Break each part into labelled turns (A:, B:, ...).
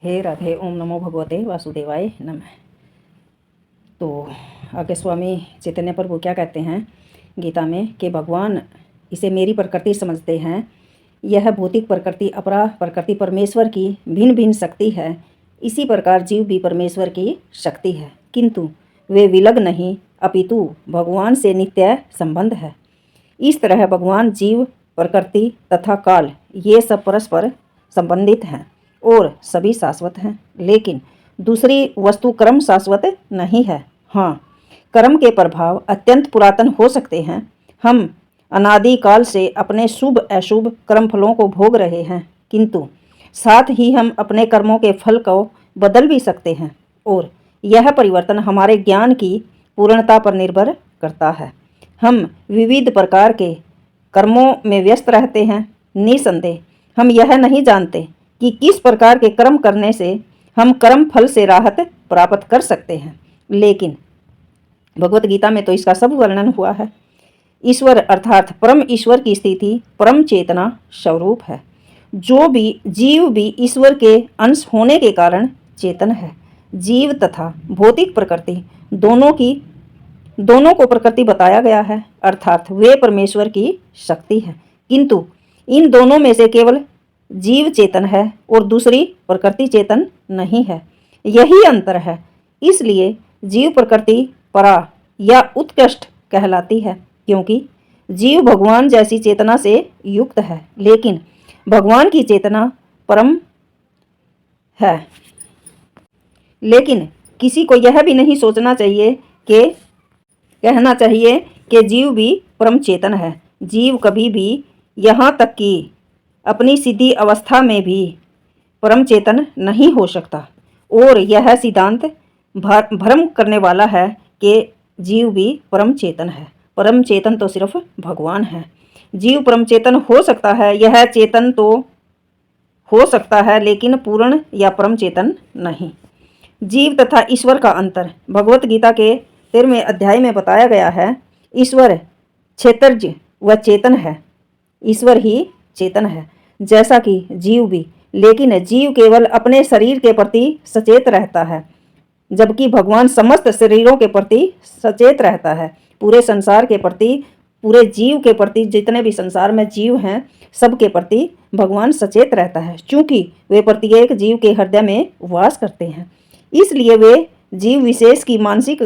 A: हे राधे। ओम नमो भगवते वासुदेवाय नमः। तो आगे स्वामी चैतन्य प्रभु क्या कहते हैं गीता में कि भगवान इसे मेरी प्रकृति समझते हैं। यह भौतिक प्रकृति अपरा प्रकृति परमेश्वर की भिन्न भिन्न शक्ति है। इसी प्रकार जीव भी परमेश्वर की शक्ति है, किंतु वे विलग नहीं, अपितु भगवान से नित्य संबंध है। इस तरह भगवान, जीव, प्रकृति तथा काल ये सब परस्पर संबंधित हैं और सभी शाश्वत हैं। लेकिन दूसरी वस्तु कर्म शाश्वत नहीं है। हाँ, कर्म के प्रभाव अत्यंत पुरातन हो सकते हैं। हम अनादिकाल से अपने शुभ अशुभ कर्म फलों को भोग रहे हैं, किंतु साथ ही हम अपने कर्मों के फल को बदल भी सकते हैं और यह परिवर्तन हमारे ज्ञान की पूर्णता पर निर्भर करता है। हम विविध प्रकार के कर्मों में व्यस्त रहते हैं। निसंदेह हम यह नहीं जानते कि किस प्रकार के कर्म करने से हम कर्म फल से राहत प्राप्त कर सकते हैं, लेकिन भगवत गीता में तो इसका सब वर्णन हुआ है। ईश्वर अर्थात परम ईश्वर की स्थिति परम चेतना स्वरूप है। जो भी जीव भी ईश्वर के अंश होने के कारण चेतन है। जीव तथा भौतिक प्रकृति दोनों को प्रकृति बताया गया है, अर्थात वे परमेश्वर की शक्ति है, किंतु इन दोनों में से केवल जीव चेतन है और दूसरी प्रकृति चेतन नहीं है। यही अंतर है। इसलिए जीव प्रकृति परा या उत्कृष्ट कहलाती है, क्योंकि जीव भगवान जैसी चेतना से युक्त है, लेकिन भगवान की चेतना परम है। लेकिन किसी को यह भी नहीं सोचना चाहिए कि कहना चाहिए कि जीव भी परम चेतन है। जीव कभी भी, यहाँ तक कि अपनी सिद्धि अवस्था में भी परम चेतन नहीं हो सकता, और यह सिद्धांत भ्रम करने वाला है कि जीव भी परम चेतन है। परम चेतन तो सिर्फ भगवान है। जीव परम चेतन हो सकता है, यह चेतन तो हो सकता है, लेकिन पूर्ण या परम चेतन नहीं। जीव तथा ईश्वर का अंतर भगवत गीता के 13वें अध्याय में बताया गया है। ईश्वर क्षेत्रज व चेतन है, ईश्वर ही चेतन है, जैसा कि जीव भी। लेकिन जीव केवल अपने शरीर के प्रति सचेत रहता है, जबकि भगवान समस्त शरीरों के प्रति सचेत रहता है। पूरे संसार के प्रति, पूरे जीव के प्रति, जितने भी संसार में जीव हैं सबके प्रति भगवान सचेत रहता है, क्योंकि वे प्रत्येक जीव के हृदय में वास करते हैं। इसलिए वे जीव विशेष की मानसिक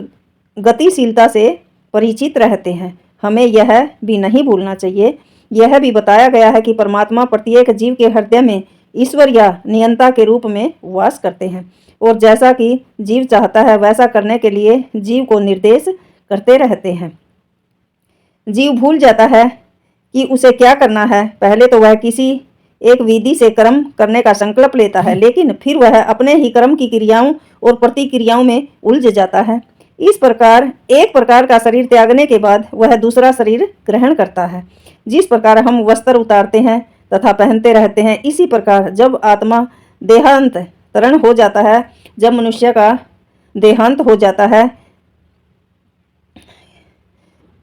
A: गतिशीलता से परिचित रहते हैं। हमें यह भी नहीं भूलना चाहिए, यह भी बताया गया है कि परमात्मा प्रत्येक जीव के हृदय में ईश्वर या नियंता के रूप में वास करते हैं, और जैसा कि जीव चाहता है वैसा करने के लिए जीव को निर्देश करते रहते हैं। जीव भूल जाता है कि उसे क्या करना है। पहले तो वह किसी एक विधि से कर्म करने का संकल्प लेता है, लेकिन फिर वह अपने ही कर्म की क्रियाओं और प्रतिक्रियाओं में उलझ जाता है। इस प्रकार एक प्रकार का शरीर त्यागने के बाद वह दूसरा शरीर ग्रहण करता है। जिस प्रकार हम वस्त्र उतारते हैं तथा पहनते रहते हैं, इसी प्रकार जब आत्मा देहांतरण हो जाता है, जब मनुष्य का देहांत हो जाता है,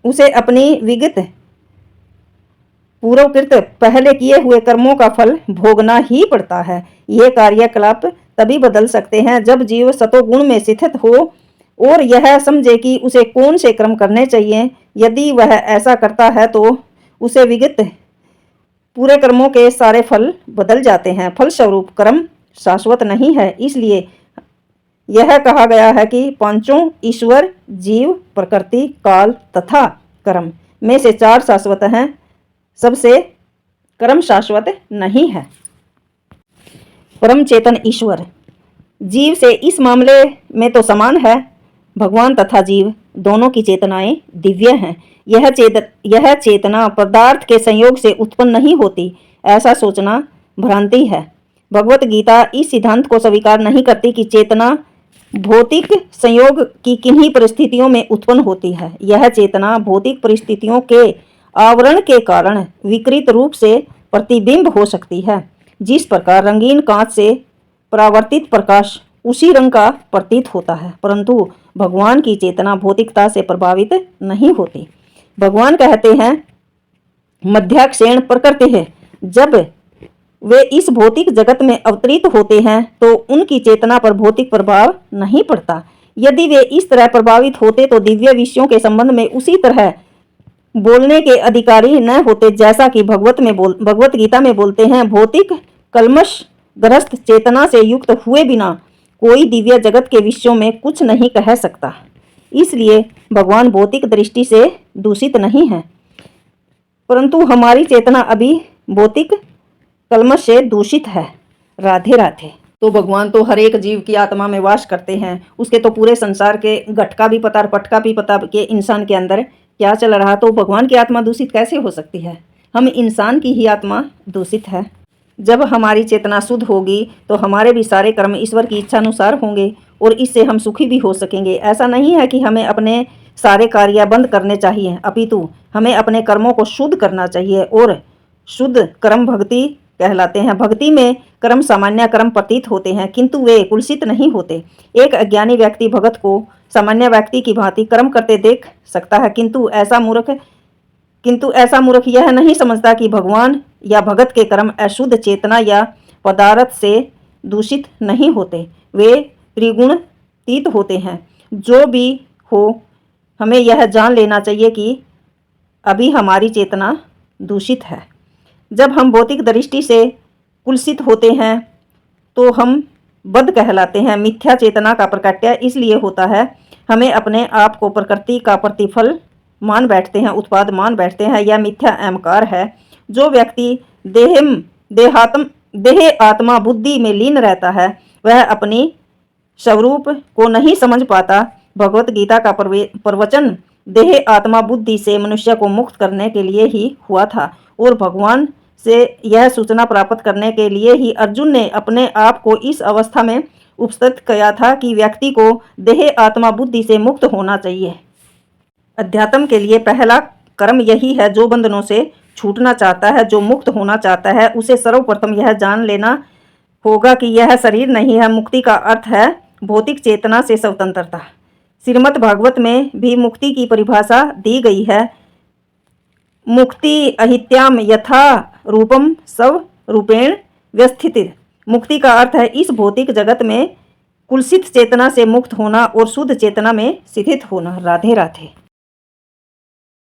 A: उसे अपनी विगत पूर्वकृत पहले किए हुए कर्मों का फल भोगना ही पड़ता है। ये कार्यकलाप तभी बदल सकते हैं जब जीव सतोगुण में स्थित हो और यह समझे कि उसे कौन से कर्म करने चाहिए। यदि वह ऐसा करता है तो उसे विगत पूरे कर्मों के सारे फल बदल जाते हैं। फलस्वरूप कर्म शाश्वत नहीं है। इसलिए यह कहा गया है कि पांचों ईश्वर, जीव, प्रकृति, काल तथा कर्म में से 4 शाश्वत हैं, सबसे कर्म शाश्वत नहीं है। परम चेतन ईश्वर जीव से इस मामले में तो समान है। भगवान तथा जीव दोनों की चेतनाएं दिव्य हैं। यह चेतना पदार्थ के संयोग से उत्पन्न नहीं होती, ऐसा सोचना भ्रांति है। भगवत गीता इस सिद्धांत को स्वीकार नहीं करती कि चेतना भौतिक संयोग की किन्हीं परिस्थितियों में उत्पन्न होती है। यह चेतना भौतिक परिस्थितियों के आवरण के कारण विकृत रूप से प्रतिबिंब हो सकती है। जिस प्रकार रंगीन कांच से परावर्तित प्रकाश उसी रंग का प्रतीत होता है, परंतु भगवान की चेतना भौतिकता से प्रभावित नहीं होती। भगवान कहते हैं मध्याक्षेण प्रकृति है। जब वे इस भौतिक जगत में अवतरित होते हैं तो उनकी चेतना पर भौतिक प्रभाव नहीं पड़ता। यदि वे इस तरह प्रभावित होते तो दिव्य विषयों के संबंध में उसी तरह बोलने के अधिकारी न होते, जैसा कि भगवत गीता में बोलते हैं, भौतिक कलमश ग्रस्त चेतना से युक्त हुए बिना कोई दिव्य जगत के विषयों में कुछ नहीं कह सकता। इसलिए भगवान भौतिक दृष्टि से दूषित नहीं है, परंतु हमारी चेतना अभी भौतिक कलमश से दूषित है। राधे राधे। तो भगवान तो हर एक जीव की आत्मा में वास करते हैं, उसके तो पूरे संसार के घटका भी पता, पटका भी पता कि इंसान के अंदर क्या चल रहा। तो भगवान की आत्मा दूषित कैसे हो सकती है? हम इंसान की ही आत्मा दूषित है। जब हमारी चेतना शुद्ध होगी तो हमारे भी सारे कर्म ईश्वर की इच्छा अनुसार होंगे और इससे हम सुखी भी हो सकेंगे। ऐसा नहीं है कि हमें अपने सारे कार्य बंद करने चाहिए, अपितु हमें अपने कर्मों को शुद्ध करना चाहिए और शुद्ध कर्म भक्ति कहलाते हैं। भक्ति में कर्म सामान्य कर्म प्रतीत होते हैं, किंतु वे कुलसित नहीं होते। एक अज्ञानी व्यक्ति भगत को सामान्य व्यक्ति की भांति कर्म करते देख सकता है, किंतु ऐसा मूर्ख यह नहीं समझता कि भगवान या भगत के कर्म अशुद्ध चेतना या पदार्थ से दूषित नहीं होते, वे त्रिगुणातीत होते हैं। जो भी हो, हमें यह जान लेना चाहिए कि अभी हमारी चेतना दूषित है। जब हम भौतिक दृष्टि से कुलसित होते हैं तो हम बद्ध कहलाते हैं। मिथ्या चेतना का प्रकट्य इसलिए होता है, हमें अपने आप को प्रकृति का प्रतिफल मान बैठते हैं, उत्पाद मान बैठते हैं। यह मिथ्या अहंकार है। जो व्यक्ति देह आत्मा बुद्धि में लीन रहता है वह अपनी स्वरूप को नहीं समझ पाता। भगवत गीता का प्रवचन देह आत्मा बुद्धि से मनुष्य को मुक्त करने के लिए ही हुआ था और भगवान से यह सूचना प्राप्त करने के लिए ही अर्जुन ने अपने आप को इस अवस्था में उपस्थित किया था कि व्यक्ति को देह आत्मा बुद्धि से मुक्त होना चाहिए। अध्यात्म के लिए पहला कर्म यही है। जो बंधनों से छूटना चाहता है, जो मुक्त होना चाहता है, उसे सर्वप्रथम यह जान लेना होगा कि यह शरीर नहीं है। मुक्ति का अर्थ है भौतिक चेतना से स्वतंत्रता। श्रीमद् भागवत में भी मुक्ति की परिभाषा दी गई है। मुक्ति अहित्याम यथा रूपम स्व रूपेण व्यस्थित। मुक्ति का अर्थ है इस भौतिक जगत में कुलसित चेतना से मुक्त होना और शुद्ध चेतना में स्थित होना। राधे राधे।